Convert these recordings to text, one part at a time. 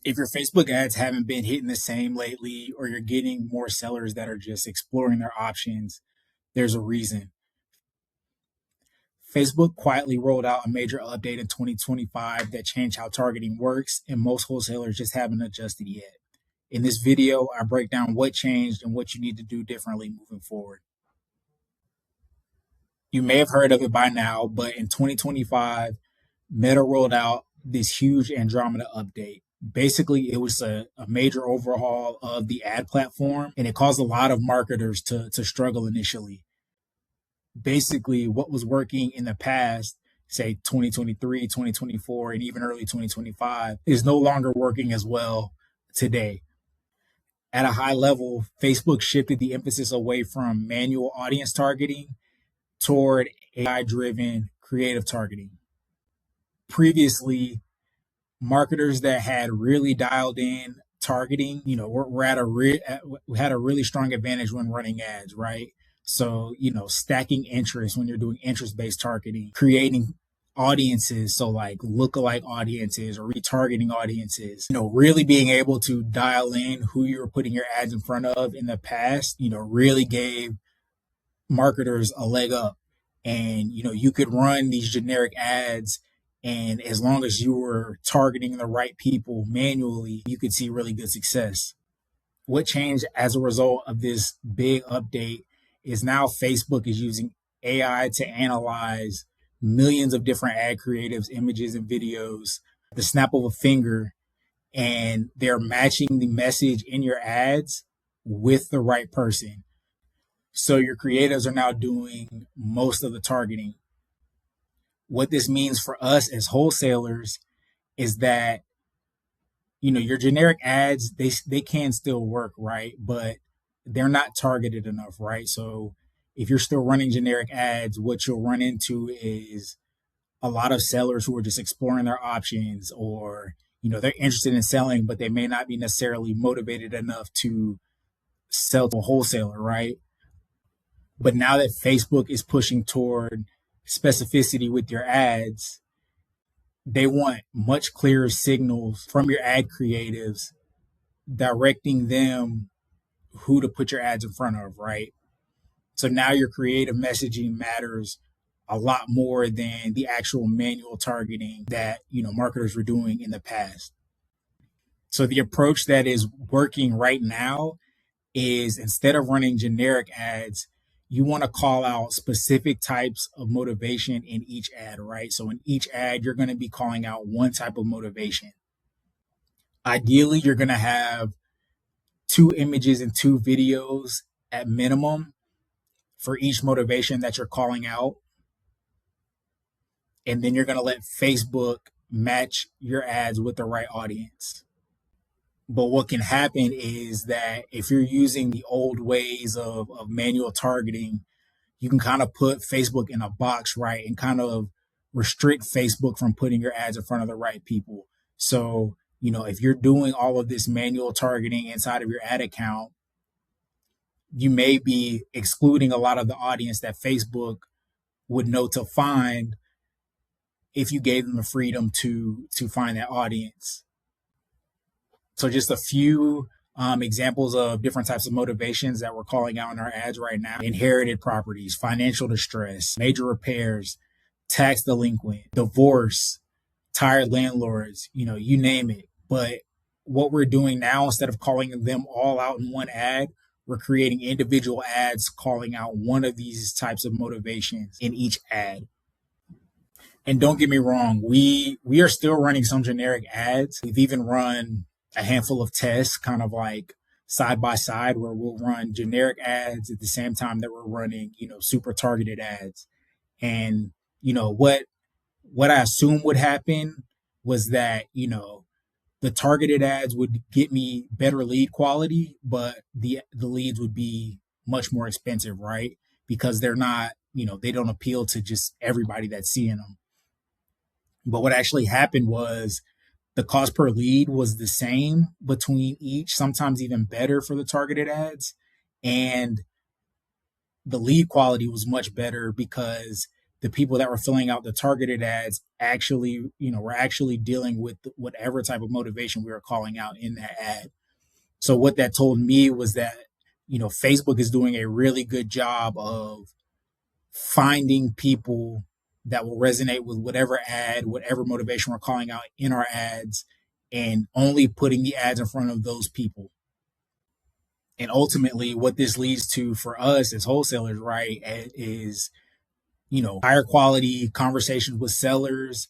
If your Facebook ads haven't been hitting the same lately, or you're getting more sellers that are just exploring their options, there's a reason. Facebook quietly rolled out a major update in 2025 that changed how targeting works, and most wholesalers just haven't adjusted yet. In this video, I break down what changed and what you need to do differently moving forward. You may have heard of it by now, but in 2025, Meta rolled out this huge Andromeda update. Basically, it was a major overhaul of the ad platform, and it caused a lot of marketers to struggle initially. Basically, what was working in the past, say 2023, 2024, and even early 2025, is no longer working as well today. At a high level, Facebook shifted the emphasis away from manual audience targeting toward AI driven creative targeting. Previously, marketers that had really dialed in targeting, were had a really strong advantage when running ads, right? So, stacking interest when you're doing interest based targeting, creating audiences, so like lookalike audiences or retargeting audiences, really being able to dial in who you were putting your ads in front of in the past, really gave marketers a leg up. And you could run these generic ads, and as long as you were targeting the right people manually, you could see really good success. What changed as a result of this big update is now Facebook is using AI to analyze millions of different ad creatives, images, and videos, the snap of a finger, and they're matching the message in your ads with the right person. So your creatives are now doing most of the targeting. What this means for us as wholesalers is that your generic ads, they can still work, right? But they're not targeted enough, right? So if you're still running generic ads, what you'll run into is a lot of sellers who are just exploring their options, or they're interested in selling, but they may not be necessarily motivated enough to sell to a wholesaler, right? But now that Facebook is pushing toward specificity with your ads, they want much clearer signals from your ad creatives directing them who to put your ads in front of, right? So now your creative messaging matters a lot more than the actual manual targeting that, marketers were doing in the past. So the approach that is working right now is, instead of running generic ads, you want to call out specific types of motivation in each ad, right? So in each ad, you're going to be calling out one type of motivation. Ideally, you're going to have 2 images and 2 videos at minimum for each motivation that you're calling out. And then you're going to let Facebook match your ads with the right audience. But what can happen is that if you're using the old ways of manual targeting, you can kind of put Facebook in a box, right? And kind of restrict Facebook from putting your ads in front of the right people. So, if you're doing all of this manual targeting inside of your ad account, you may be excluding a lot of the audience that Facebook would know to find if you gave them the freedom to find that audience. So just a few examples of different types of motivations that we're calling out in our ads right now: inherited properties, financial distress, major repairs, tax delinquent, divorce, tired landlords, you name it. But what we're doing now, instead of calling them all out in one ad, we're creating individual ads calling out one of these types of motivations in each ad. And don't get me wrong, we are still running some generic ads. We've even run a handful of tests, kind of like side by side, where we'll run generic ads at the same time that we're running, super targeted ads. And what I assume would happen was that the targeted ads would get me better lead quality, but the leads would be much more expensive, right? Because they're not, they don't appeal to just everybody that's seeing them. But what actually happened was the cost per lead was the same between each, sometimes even better for the targeted ads. And the lead quality was much better because the people that were filling out the targeted ads actually, were actually dealing with whatever type of motivation we were calling out in that ad. So what that told me was that, Facebook is doing a really good job of finding people that will resonate with whatever ad, whatever motivation we're calling out in our ads, and only putting the ads in front of those people. And ultimately, what this leads to for us as wholesalers, right, is, higher quality conversations with sellers,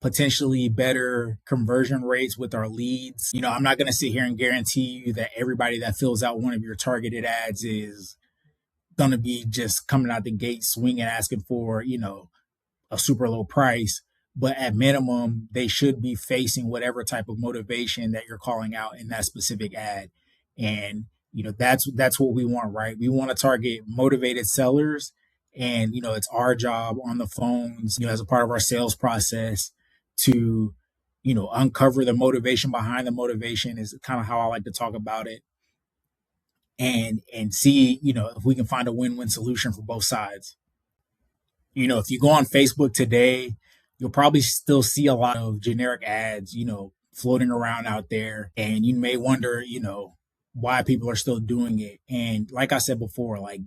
potentially better conversion rates with our leads. I'm not going to sit here and guarantee you that everybody that fills out one of your targeted ads is going to be just coming out the gate swinging, asking for, a super low price. But at minimum, they should be facing whatever type of motivation that you're calling out in that specific ad. And, that's what we want, right? We want to target motivated sellers. And, it's our job on the phones, as a part of our sales process to, uncover the motivation behind the motivation is kind of how I like to talk about it. And see, if we can find a win-win solution for both sides. If you go on Facebook today, you'll probably still see a lot of generic ads, floating around out there. And you may wonder, why people are still doing it. And like I said before, like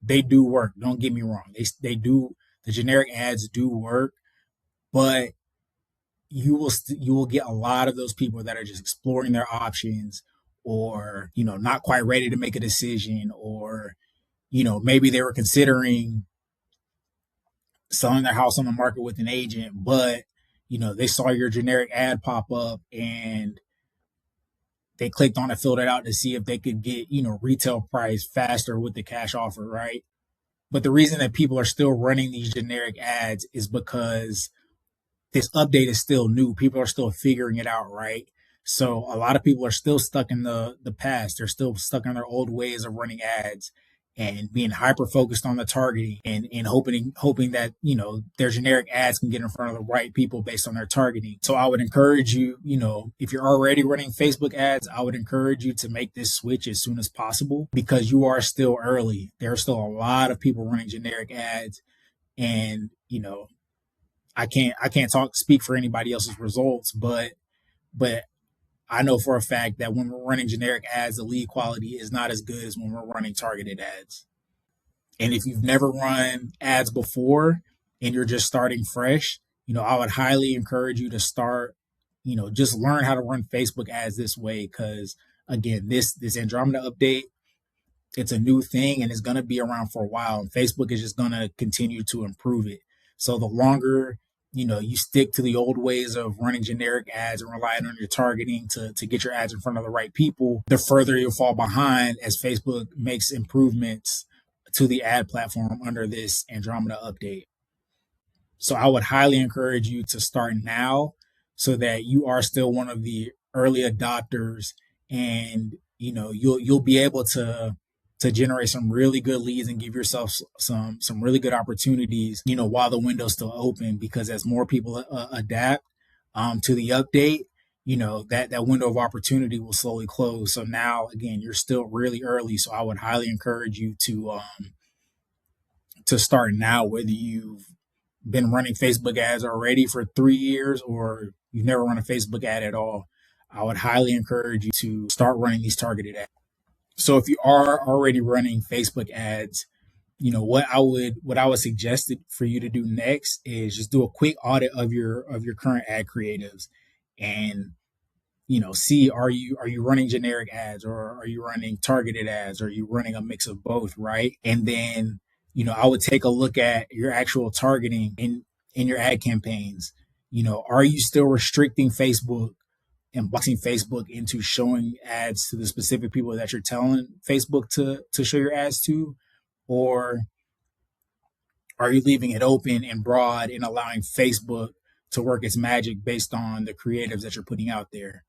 they do work. Don't get me wrong. They do. The generic ads do work, but you will get a lot of those people that are just exploring their options, or, not quite ready to make a decision, or, maybe they were considering selling their house on the market with an agent, but, they saw your generic ad pop up and they clicked on it, filled it out to see if they could get, retail price faster with the cash offer, right? But the reason that people are still running these generic ads is because this update is still new. People are still figuring it out, right? So a lot of people are still stuck in the past. They're still stuck in their old ways of running ads and being hyper focused on the targeting, and hoping that, their generic ads can get in front of the right people based on their targeting. So I would encourage you, if you're already running Facebook ads, I would encourage you to make this switch as soon as possible, because you are still early. There are still a lot of people running generic ads, and, I can't speak for anybody else's results, but I know for a fact that when we're running generic ads, the lead quality is not as good as when we're running targeted ads. And if you've never run ads before and you're just starting fresh, I would highly encourage you to start, just learn how to run Facebook ads this way. Because again, this Andromeda update, it's a new thing and it's going to be around for a while. And Facebook is just going to continue to improve it. So the longer, you stick to the old ways of running generic ads and relying on your targeting to get your ads in front of the right people, the further you'll fall behind as Facebook makes improvements to the ad platform under this Andromeda update. So I would highly encourage you to start now so that you are still one of the early adopters, and, you'll be able to generate some really good leads and give yourself some really good opportunities, while the window's still open. Because as more people adapt to the update, that window of opportunity will slowly close. So now, again, you're still really early. So I would highly encourage you to start now, whether you've been running Facebook ads already for 3 years or you've never run a Facebook ad at all. I would highly encourage you to start running these targeted ads. So if you are already running Facebook ads, what I would suggest for you to do next is just do a quick audit of your current ad creatives, and, see, are you running generic ads, or are you running targeted ads, or are you running a mix of both, right? And then, I would take a look at your actual targeting in your ad campaigns. Are you still restricting Facebook and boxing Facebook into showing ads to the specific people that you're telling Facebook to show your ads to? Or are you leaving it open and broad and allowing Facebook to work its magic based on the creatives that you're putting out there?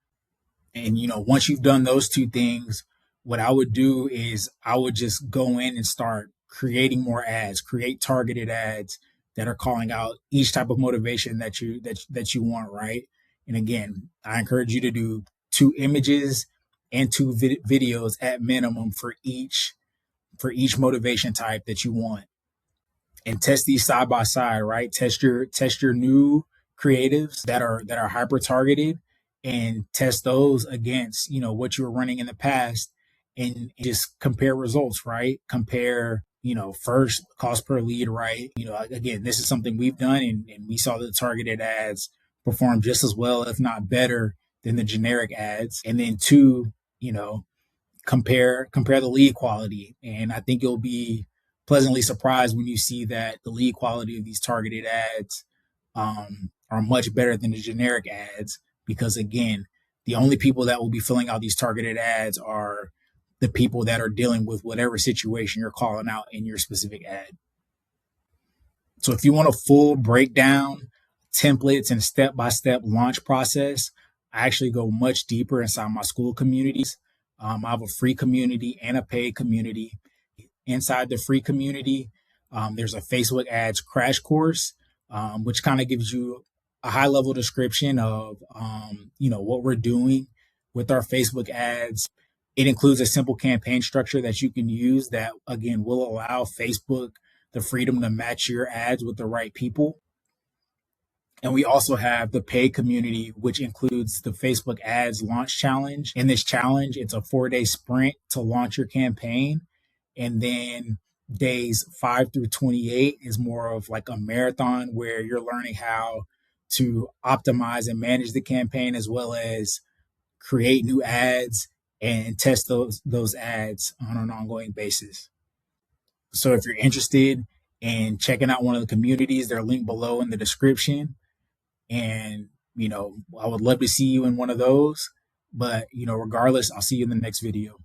And, once you've done those two things, what I would do is I would just go in and start creating more ads, create targeted ads that are calling out each type of motivation that you want, right? And again, I encourage you to do 2 images and 2 videos at minimum for each motivation type that you want. and test these side by side, right? Test your new creatives that are hyper targeted, and test those against what you were running in the past, and just compare results, right? Compare, first cost per lead, right? Again, this is something we've done, and we saw that the targeted ads perform just as well, if not better, than the generic ads. And then two, compare the lead quality, and I think you'll be pleasantly surprised when you see that the lead quality of these targeted ads are much better than the generic ads, because again, the only people that will be filling out these targeted ads are the people that are dealing with whatever situation you're calling out in your specific ad. So if you want a full breakdown, templates, and step-by-step launch process, I actually go much deeper inside my Skool communities. I have a free community and a paid community. Inside the free community, there's a Facebook ads crash course, which kind of gives you a high-level description of what we're doing with our Facebook ads. It includes a simple campaign structure that you can use that, again, will allow Facebook the freedom to match your ads with the right people. And we also have the paid community, which includes the Facebook ads launch challenge. In this challenge, it's a 4-day sprint to launch your campaign. And then days 5 through 28 is more of like a marathon, where you're learning how to optimize and manage the campaign, as well as create new ads and test those ads on an ongoing basis. So if you're interested in checking out one of the communities, they're linked below in the description. And, I would love to see you in one of those. But, regardless, I'll see you in the next video.